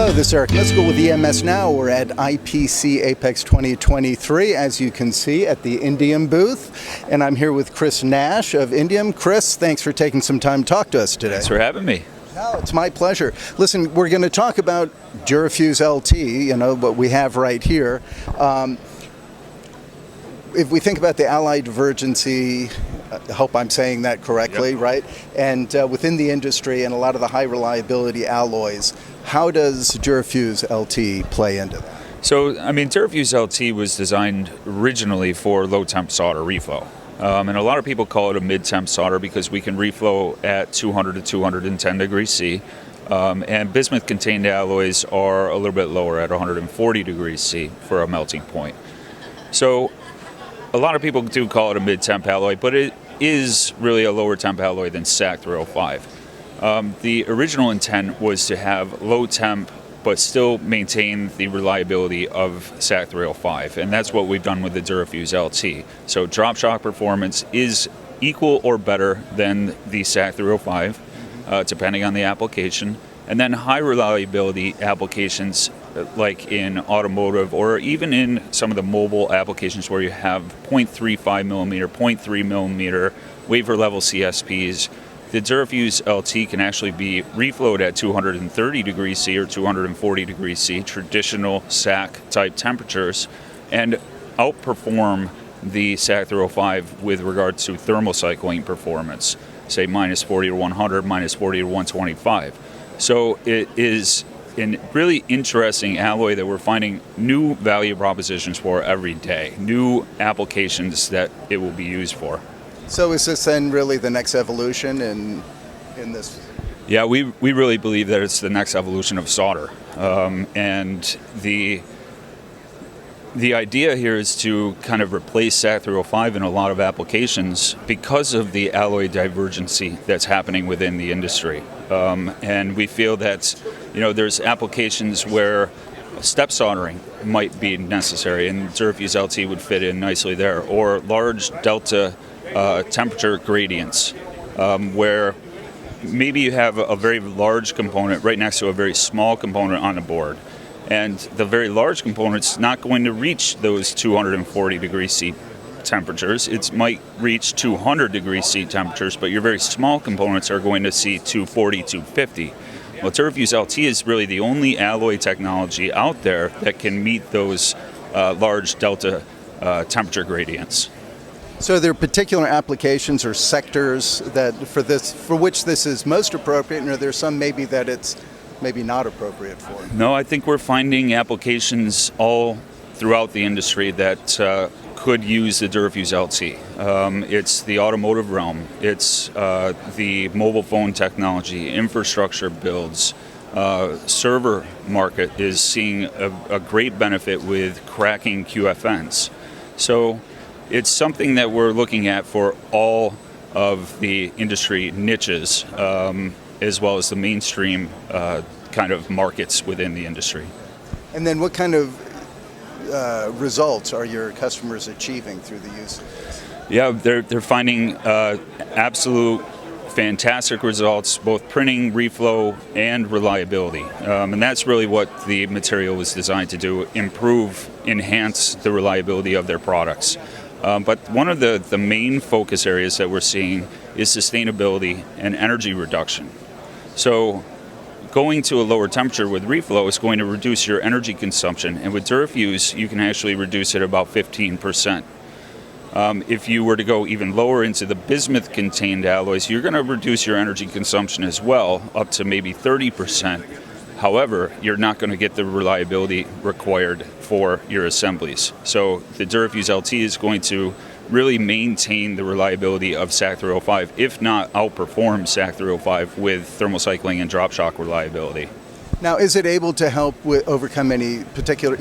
Hello, this is Eric Miscoll with EMSNOW. We're at IPC Apex 2023, as you can see, at the Indium booth. And I'm here with Chris Nash of Indium. Chris, thanks for taking some time to talk to us today. Thanks for having me. No, it's my pleasure. Listen, we're going to talk about Durafuse LT, what we have right here. If we think about the alloy divergency, I hope I'm saying that correctly, Yep. right? And within the industry and a lot of the high reliability alloys, how does Durafuse LT play into that? So, Durafuse LT was designed originally for low temp solder reflow. And a lot of people call it a mid-temp solder because we can reflow at 200 to 210 degrees C. And bismuth-contained alloys are a little bit lower at 140 degrees C for a melting point. So, a lot of people do call it a mid-temp alloy, but it is really a lower temp alloy than SAC 305. The original intent was to have low temp but still maintain the reliability of SAC 305, and that's what we've done with the Durafuse LT. So drop shock performance is equal or better than the SAC 305, depending on the application. And then high reliability applications like in automotive or even in some of the mobile applications where you have 0.35 millimeter, 0.3 millimeter wafer level CSPs, the Durafuse LT can actually be reflowed at 230 degrees C or 240 degrees C, traditional SAC type temperatures, and outperform the SAC 305 with regard to thermal cycling performance, say minus 40 to 100, minus 40 to 125. So it is a really interesting alloy that we're finding new value propositions for every day, new applications that it will be used for. So is this then really the next evolution in this? Yeah, we really believe that it's the next evolution of solder. And the idea here is to kind of replace SAC 305 in a lot of applications because of the alloy divergency that's happening within the industry. And we feel that, there's applications where step soldering might be necessary, and Durafuse LT would fit in nicely there, or large delta temperature gradients, where maybe you have a very large component right next to a very small component on the board. And the very large component's not going to reach those 240 degrees C temperatures. It might reach 200 degrees C temperatures, but your very small components are going to see 240, 250. Well, Durafuse LT is really the only alloy technology out there that can meet those large delta temperature gradients. So are there particular applications or sectors that for which this is most appropriate, and are there some maybe that it's maybe not appropriate for? No, I think we're finding applications all throughout the industry that could use the Durafuse LT. It's the automotive realm, it's the mobile phone technology, infrastructure builds, server market is seeing a great benefit with cracking QFNs. So it's something that we're looking at for all of the industry niches, as well as the mainstream kind of markets within the industry. And then what kind of results are your customers achieving through the use of this? Yeah, they're finding absolute fantastic results, both printing, reflow, and reliability. And that's really what the material was designed to do, enhance the reliability of their products. But one of the main focus areas that we're seeing is sustainability and energy reduction. So going to a lower temperature with reflow is going to reduce your energy consumption, and with Durafuse you can actually reduce it about 15%. If you were to go even lower into the bismuth-contained alloys, you're going to reduce your energy consumption as well, up to maybe 30%. However, you're not going to get the reliability required for your assemblies. So the Durafuse LT is going to really maintain the reliability of SAC 305, if not outperform SAC 305 with thermal cycling and drop shock reliability. Now, is it able to help with overcome any particular,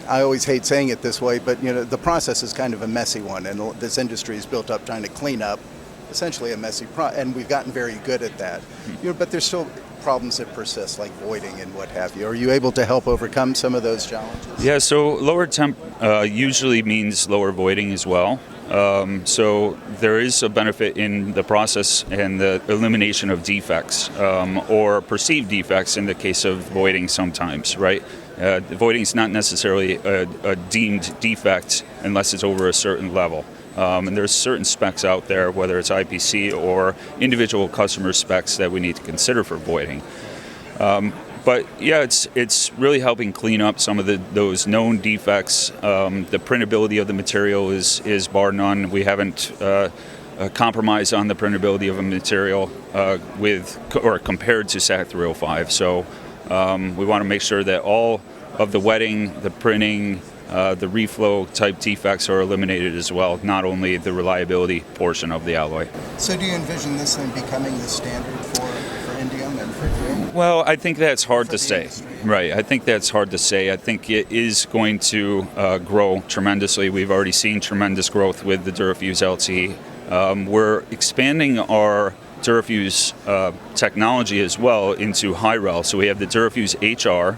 I always hate saying it this way, but the process is kind of a messy one, and this industry is built up trying to clean up essentially a messy and we've gotten very good at that. But there's still problems that persist, like voiding and what have you. Are you able to help overcome some of those challenges? Yeah, so lower temp usually means lower voiding as well. So there is a benefit in the process and the elimination of defects or perceived defects in the case of voiding sometimes, right? Voiding is not necessarily a deemed defect unless it's over a certain level. And there's certain specs out there, whether it's IPC or individual customer specs that we need to consider for voiding. But yeah, it's really helping clean up some of those known defects. The printability of the material is bar none. We haven't compromised on the printability of a material compared to SAC 305. So we want to make sure that all of the wetting, the printing, the reflow type defects are eliminated as well, not only the reliability portion of the alloy. So do you envision this then becoming the standard for indium and for green? Well, I think that's hard to say. Right, I think that's hard to say. I think it is going to grow tremendously. We've already seen tremendous growth with the Durafuse LT. We're expanding our Durafuse technology as well into high rel. So we have the Durafuse HR,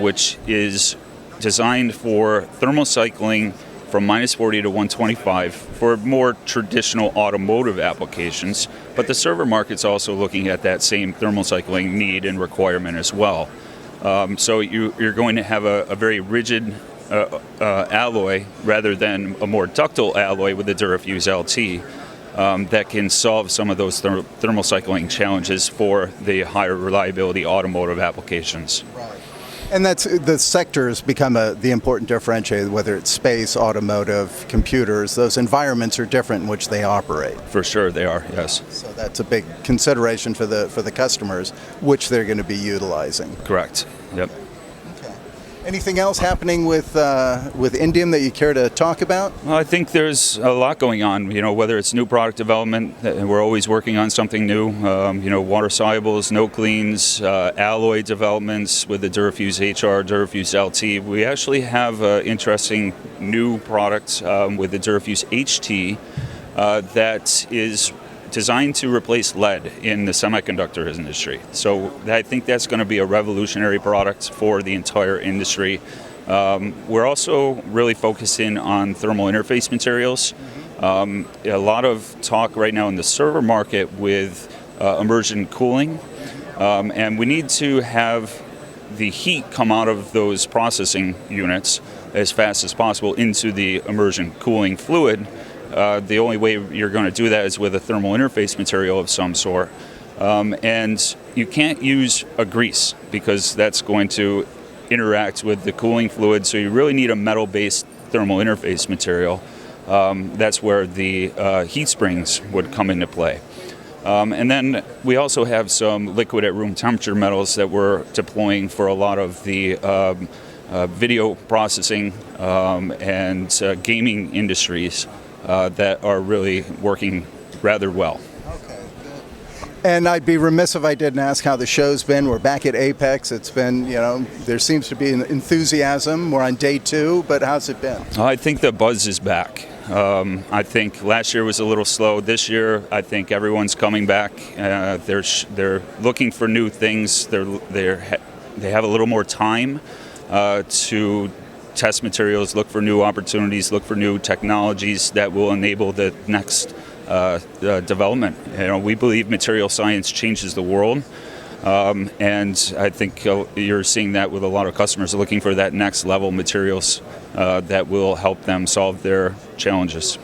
which is designed for thermal cycling from -40 to 125 for more traditional automotive applications, but the server market's also looking at that same thermal cycling need and requirement as well. So you're going to have a very rigid alloy rather than a more ductile alloy with the Durafuse LT that can solve some of those thermal cycling challenges for the higher reliability automotive applications. Right. And that's the sectors become the important differentiator, whether it's space, automotive, computers. Those environments are different in which they operate. For sure, they are. Yes. So that's a big consideration for the customers, which they're going to be utilizing. Correct. Yep. Okay. Anything else happening with Indium that you care to talk about? Well, I think there's a lot going on. You know, whether it's new product development, we're always working on something new. You know, water solubles, no cleans, alloy developments with the Durafuse HR, Durafuse LT. We actually have an interesting new product with the Durafuse HT that is designed to replace lead in the semiconductor industry. So I think that's going to be a revolutionary product for the entire industry. We're also really focusing on thermal interface materials. A lot of talk right now in the server market with immersion cooling, and we need to have the heat come out of those processing units as fast as possible into the immersion cooling fluid. The only way you're going to do that is with a thermal interface material of some sort. And you can't use a grease because that's going to interact with the cooling fluid. So you really need a metal-based thermal interface material. That's where the heat springs would come into play. And then we also have some liquid at room temperature metals that we're deploying for a lot of the video processing and gaming industries. That are really working rather well. Okay, good. And I'd be remiss if I didn't ask how the show's been. We're back at Apex. It's been, there seems to be an enthusiasm. We're on day 2, but how's it been? I think the buzz is back. I think last year was a little slow. This year, I think everyone's coming back. They're looking for new things. They have a little more time to test materials, look for new opportunities, look for new technologies that will enable the next development. We believe material science changes the world, and I think you're seeing that with a lot of customers looking for that next level materials that will help them solve their challenges.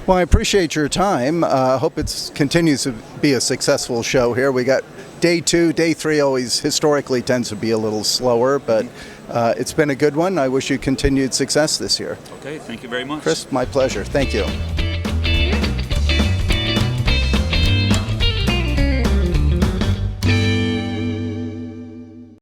Well, I appreciate your time. I hope it continues to be a successful show here. We got day 2, day 3 always historically tends to be a little slower, but it's been a good one. I wish you continued success this year. Okay, thank you very much. Chris, my pleasure. Thank you.